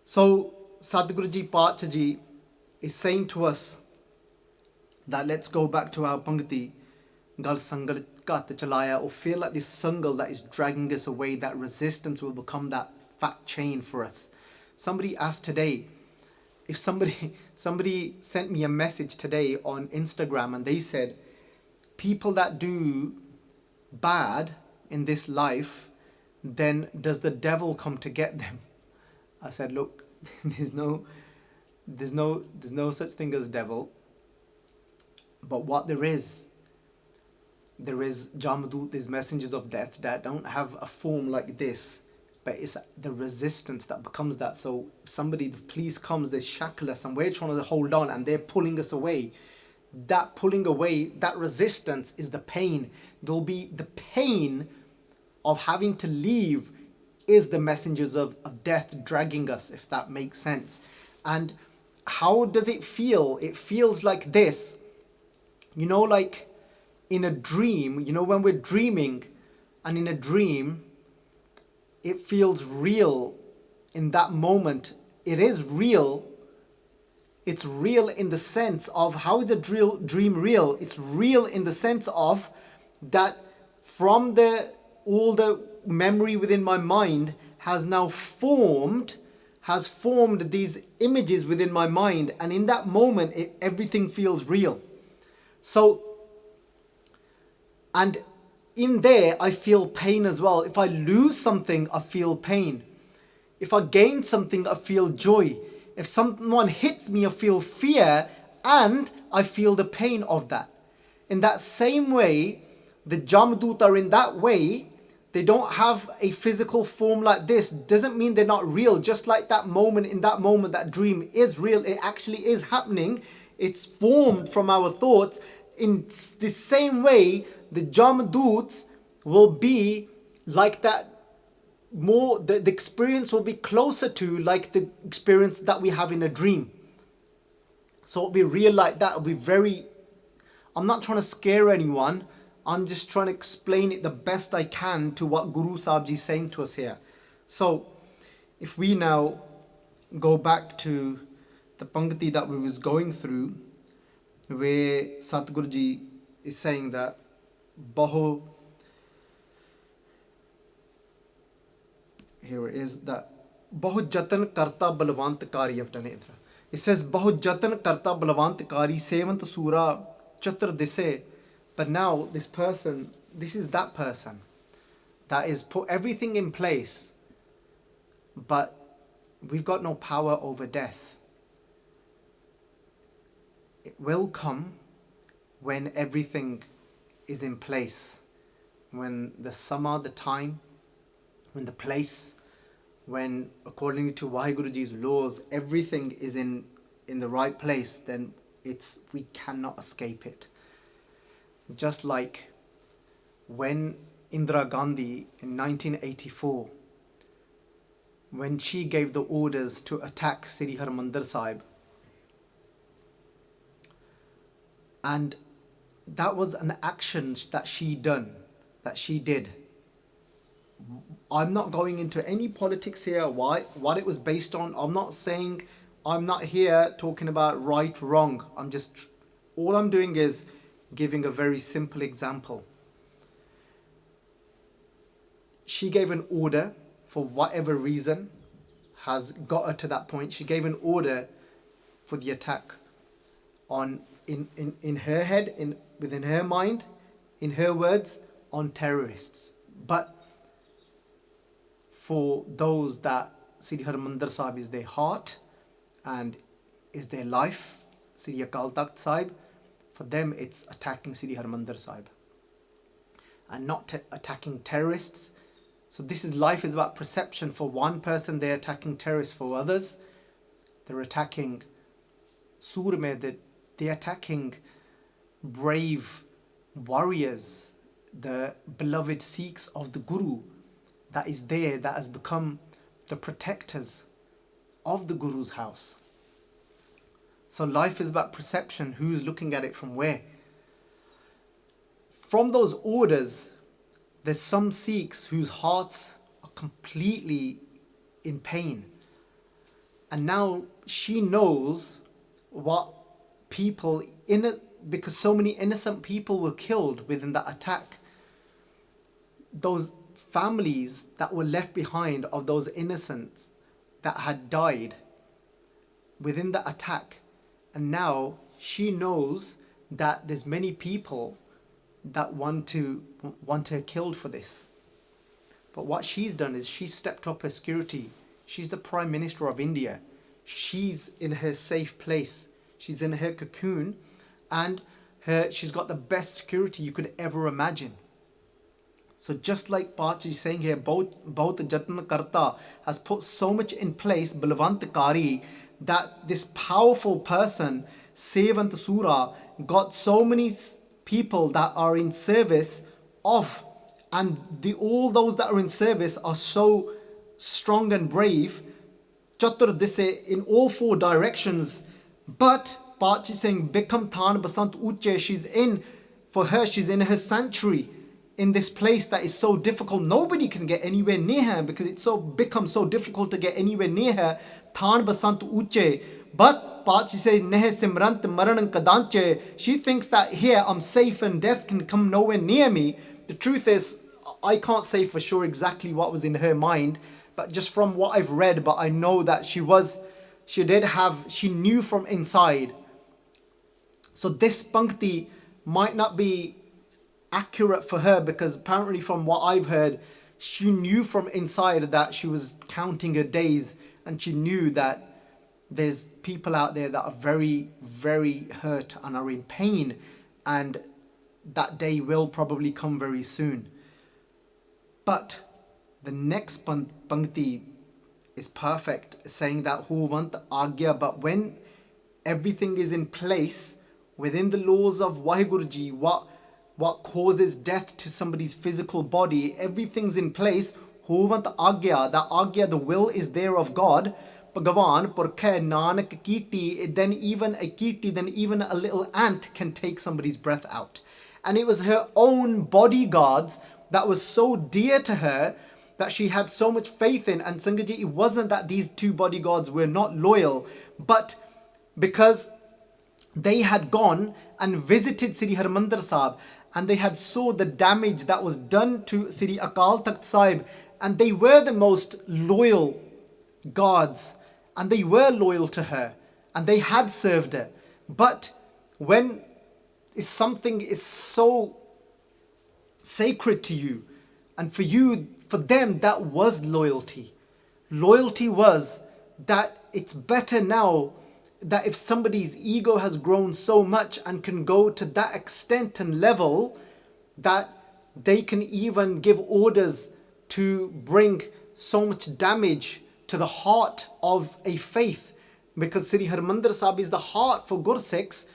So Sadhguruji Pachaji is saying to us that let's go back to our Pangati. Gal sangal kat chalaya, or feel like this sangal that is dragging us away, that resistance will become that fat chain for us. Somebody asked today, if somebody sent me a message today on Instagram and they said, people that do bad in this life, then does the devil come to get them? I said, look, there's no such thing as devil. But what there is Jamdut, these messengers of death that don't have a form like this, but it's the resistance that becomes that. So the police comes, they shackle us and we're trying to hold on and they're pulling us away. That pulling away, that resistance is the pain. There'll be the pain of having to leave is the messengers of death dragging us, if that makes sense. And how does it feel? It feels like this. Like in a dream, when we're dreaming, and in a dream, it feels real in that moment. It is real. It's real in the sense of, how is a dream real? It's real in the sense of that from all the memory within my mind has now formed these images within my mind, and in that moment everything feels real. So, and in there I feel pain as well. If I lose something, I feel pain. If I gain something, I feel joy. If someone hits me, I feel fear, and I feel the pain of that. In that same way, the Jamdut are in that way. They don't have a physical form like this. Doesn't mean they're not real. Just like that moment, that dream is real. It actually is happening. It's formed from our thoughts. In the same way, the Jamduts will be like that. More, the experience will be closer to like the experience that we have in a dream. So it'll be real like that. It'll be very, I'm not trying to scare anyone. I'm just trying to explain it the best I can to what Guru Sahib Ji is saying to us here. So if we now go back to the Pangati that we was going through, where Satguru Ji is saying that Baho, here it is, that Bahut jatan karta balwant kari. I've done it. It says Bahut jatan karta balwant kari sevant sura chatra dise. But now this person, this is that person that is put everything in place, but we've got no power over death. It will come when everything is in place, when the sama, the time, when the place, when according to Waheguruji's laws, everything is in the right place, then we cannot escape it. Just like when Indira Gandhi in 1984, when she gave the orders to attack Sri Harmandir Sahib, and that was an action that she did. I'm not going into any politics here, what it was based on. I'm not here talking about right, wrong. All I'm doing is giving a very simple example. She gave an order, for whatever reason has got her to that point. She gave an order for the attack in her head, within her mind, in her words, on terrorists. But for those that Sri Harmandir Sahib is their heart and is their life, Sri Akal Takht Sahib, for them it's attacking Sri Harmandir Sahib and not attacking terrorists. So life is about perception. For one person they're attacking terrorists, for others they're attacking Surme, they're attacking brave warriors, the beloved Sikhs of the Guru that has become the protectors of the Guru's house. So life is about perception, who's looking at it from where. From those orders, there's some Sikhs whose hearts are completely in pain. And now she knows what people because so many innocent people were killed within that attack. Those families that were left behind of those innocents that had died within the attack. And now she knows that there's many people that want her killed for this. But what she's done is she stepped up her security. She's the Prime Minister of India. She's in her safe place. She's in her cocoon, and she's got the best security you could ever imagine. So just like Pachi is saying here, Bahut Jatan Karta has put so much in place, Balwant Kari, that this powerful person, Sevant Sura, got so many people that are in service of, and all those that are in service are so strong and brave, chatur dise in all four directions. But Pachi saying Bikam Than Basant Uche, she's in her sanctuary, in this place that is so difficult. Nobody can get anywhere near her because it's so become so difficult to get anywhere near her. Than Basant Uche. But Pachi say Nehe Simrant Maran Kadanche. She thinks that here I'm safe and death can come nowhere near me. The truth is, I can't say for sure exactly what was in her mind, but just from what I've read, but I know that she knew from inside. So this pankti might not be accurate for her, because apparently from what I've heard, she knew from inside that she was counting her days, and she knew that there's people out there that are very, very hurt and are in pain, and that day will probably come very soon. But the next pankti is perfect, saying that Huvant Agya, but when everything is in place within the laws of Waheguruji, what causes death to somebody's physical body, everything's in place. Huvant Agya, the Agya, the will is there of God. Bhagavan Purkhe Nanak Kiti, then even a little ant can take somebody's breath out. And it was her own bodyguards that was so dear to her, that she had so much faith in. And Sangaji, it wasn't that these two bodyguards were not loyal, but because they had gone and visited Sri Harmandir Sahib, and they had saw the damage that was done to Sri Akal Takht Sahib, and they were the most loyal guards, and they were loyal to her, and they had served her. But when something is so sacred to you, and for them that was loyalty. Loyalty was that it's better now that if somebody's ego has grown so much and can go to that extent and level that they can even give orders to bring so much damage to the heart of a faith, because Sri Harmandir Sahib is the heart for Gursikhs,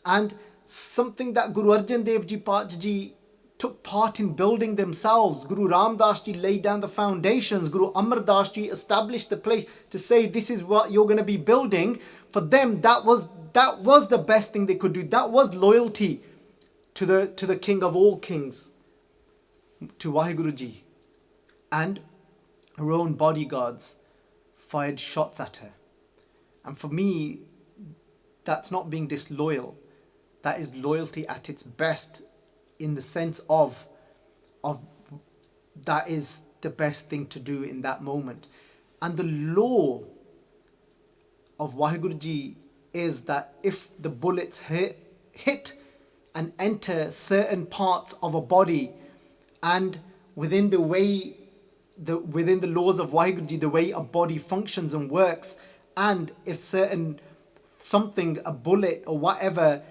and something that Guru Arjan Dev Ji Pacha Ji took part in building themselves. Guru Ram Das Ji laid down the foundations. Guru Amar Das Ji established the place to say this is what you're going to be building. For them, that was the best thing they could do. That was loyalty to the King of all kings, to Waheguruji. And her own bodyguards fired shots at her. And for me, that's not being disloyal. That is loyalty at its best, in the sense of that is the best thing to do in that moment. And the law of Waheguruji is that if the bullets hit and enter certain parts of a body, and within the laws of Waheguruji, the way a body functions and works, and if a bullet or whatever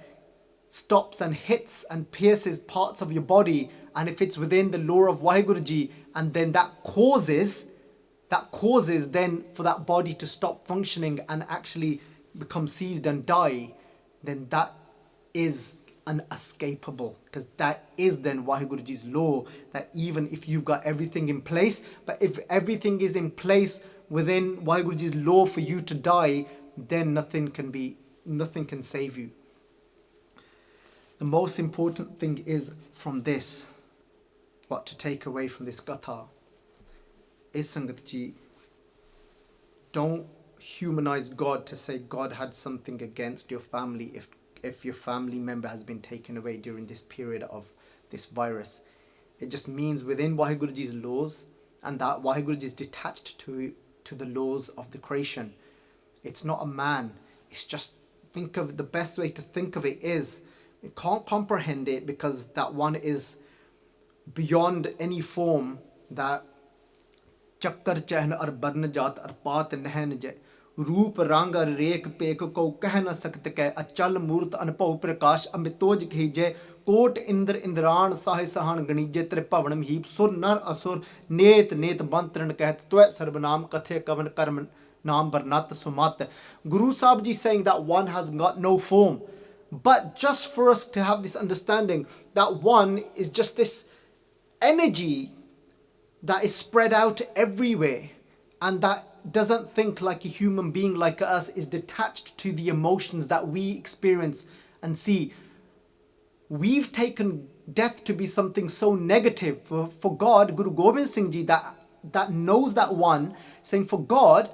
stops and hits and pierces parts of your body, and if it's within the law of Waheguruji, and then that causes then for that body to stop functioning and actually become seized and die, then that is unescapable, because that is then Waheguruji's law, that even if you've got everything in place, but if everything is in place within Waheguruji's law for you to die, then nothing can save you. The most important thing is from this, what to take away from this Katha, is Sangat Ji, don't humanize God to say God had something against your family if your family member has been taken away during this period of this virus. It just means within Waheguruji's laws, and that Waheguruji is detached to the laws of the creation. It's not a man. It's just, the best way to think of it is, you can't comprehend it because that one is beyond any form, that chakkar chahn ar barn jaat ar paat nehn je रूप रंग रेख pack को कह न सकत कै अचल मूर्त अनभव प्रकाश अमितोज खीजे कोट इंद्र इंद्राण साहे सहान गणिजे त्रिभवन हीप सुर नर असुर नेत नेत बंतरण कहत त्वै सर्वनाम कथे कवन कर्म नाम बरनत सुमत. Guru Sahib Ji saying that one has got no form, but just for us to have this understanding that one is just this energy that is spread out everywhere, and that doesn't think like a human being like us, is detached to the emotions that we experience and see. We've taken death to be something so negative. For God, Guru Gobind Singh Ji, that knows that one, saying for God,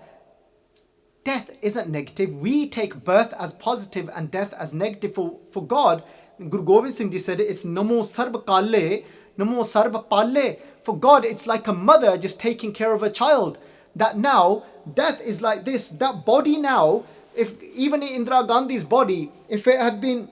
death isn't negative. We take birth as positive and death as negative. For God, Guru Gobind Singh Ji said it's Namo Sarb Kale, Namo Sarb Pale. For God, it's like a mother just taking care of a child. That now, death is like this. That body now, if even Indira Gandhi's body, if it had been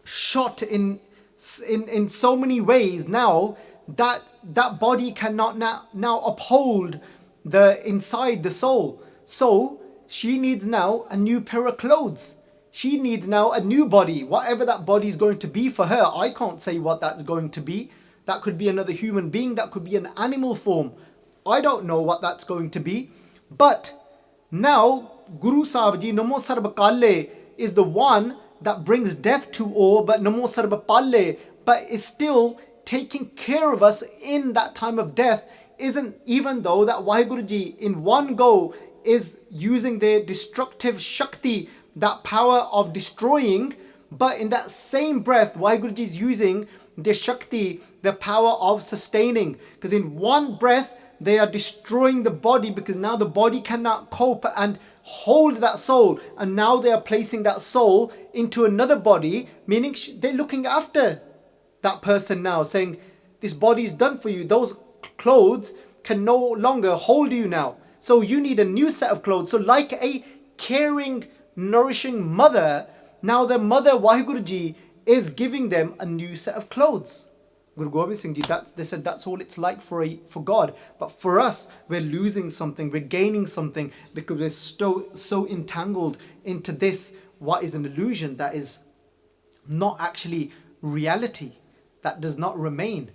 shot in so many ways, now that body cannot now uphold the inside the soul. So she needs now a new pair of clothes. She needs now a new body, whatever that body is going to be for her. I can't say what that's going to be. That could be another human being, that could be an animal form. I don't know what that's going to be. But now Guru Sahib Ji, Namo Sarb Kale, is the one that brings death to all, but Namo Sarb Pale, but is still taking care of us in that time of death. Isn't, even though that Waheguru Ji in one go is using their destructive Shakti, that power of destroying, but in that same breath Waheguru Ji is using the Shakti, the power of sustaining. Because in one breath they are destroying the body, because now the body cannot cope and hold that soul, and now they are placing that soul into another body, meaning they're looking after that person now, saying this body is done for you. Those clothes can no longer hold you now, so you need a new set of clothes. So like a caring, nourishing mother, now the mother Waheguru Ji is giving them a new set of clothes. Guru Gobind Singh Ji, they said that's all it's like for God. But for us, we're losing something, we're gaining something, because we're so entangled into this, what is an illusion, that is not actually reality, that does not remain.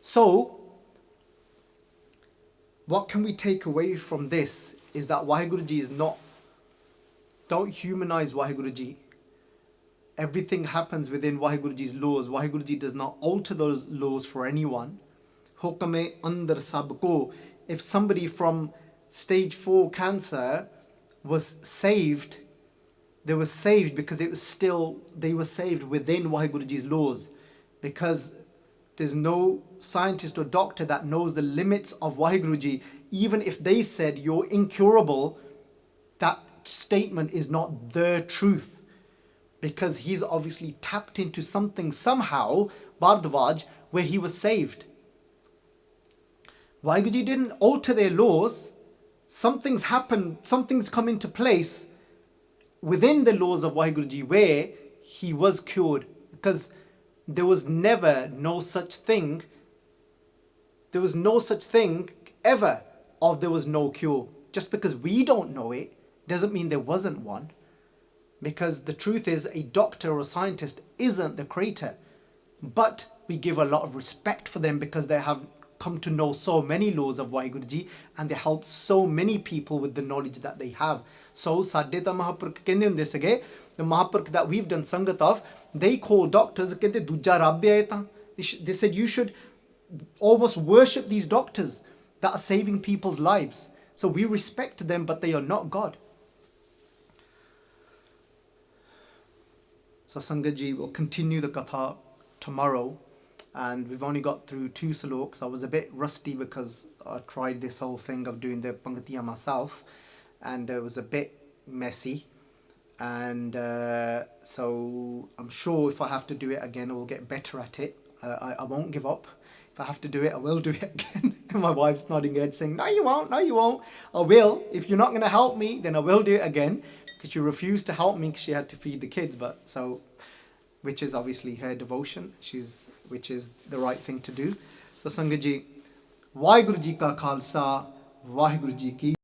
So, what can we take away from this is that Waheguru Ji is not, don't humanize Waheguru Ji. Everything happens within Waheguru Ji's laws. Waheguru Ji does not alter those laws for anyone. Hukam andar sabko. If somebody from stage 4 cancer was saved, they were saved because they were saved within Waheguru Ji's laws. Because there's no scientist or doctor that knows the limits of Waheguru Ji. Even if they said you're incurable, that statement is not the truth. Because he's obviously tapped into something somehow, Bardwaj, where he was saved. Waheguru Ji didn't alter their laws. Something's happened, something's come into place within the laws of Waheguru Ji where he was cured. Because there was never no such thing. There was no such thing ever of there was no cure. Just because we don't know it doesn't mean there wasn't one. Because the truth is, a doctor or a scientist isn't the creator. But we give a lot of respect for them because they have come to know so many laws of Waheguru Ji, and they help so many people with the knowledge that they have. So, Sadde ta Mahapurkh kende hunde sige, the Mahapurkh that we've done Sangat of, they call doctors, kende Dujja Rabb hai ta. They said you should almost worship these doctors that are saving people's lives. So we respect them, but they are not God. So Sangat Ji will continue the Katha tomorrow, and we've only got through 2 saloks. I was a bit rusty because I tried this whole thing of doing the Pangatiya myself, and it was a bit messy, and so I'm sure if I have to do it again I will get better at it. I won't give up. If I have to do it, I will do it again. And my wife's nodding her head saying, no you won't, no you won't. I will. If you're not going to help me, then I will do it again. Because she refused to help me because she had to feed the kids, which is obviously her devotion, which is the right thing to do. So Sangat Ji, Waheguru Ji ka Khalsa, Waheguru Ji ki